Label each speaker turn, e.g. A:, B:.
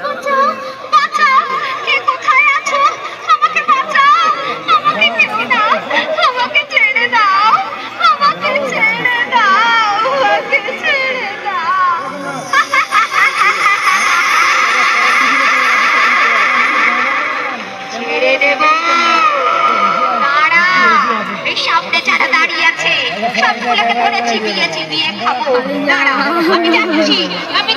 A: বাঁচাও, বাঁচাও, কে কোথায় আছো? আমাকে বাঁচাও, আমাকে কেউ না, আমাকে ছেড়ে দাও, আমাকে ছেড়ে দাও, আমাকে ছেড়ে দাও। ছেড়ে দেব? দাঁড়া, এই সামনে যারা দাঁড়িয়ে আছে সবগুলোকে ধরে চিবিয়ে চিবিয়ে খাবো। দাঁড়া, আমি যাচ্ছি, আমি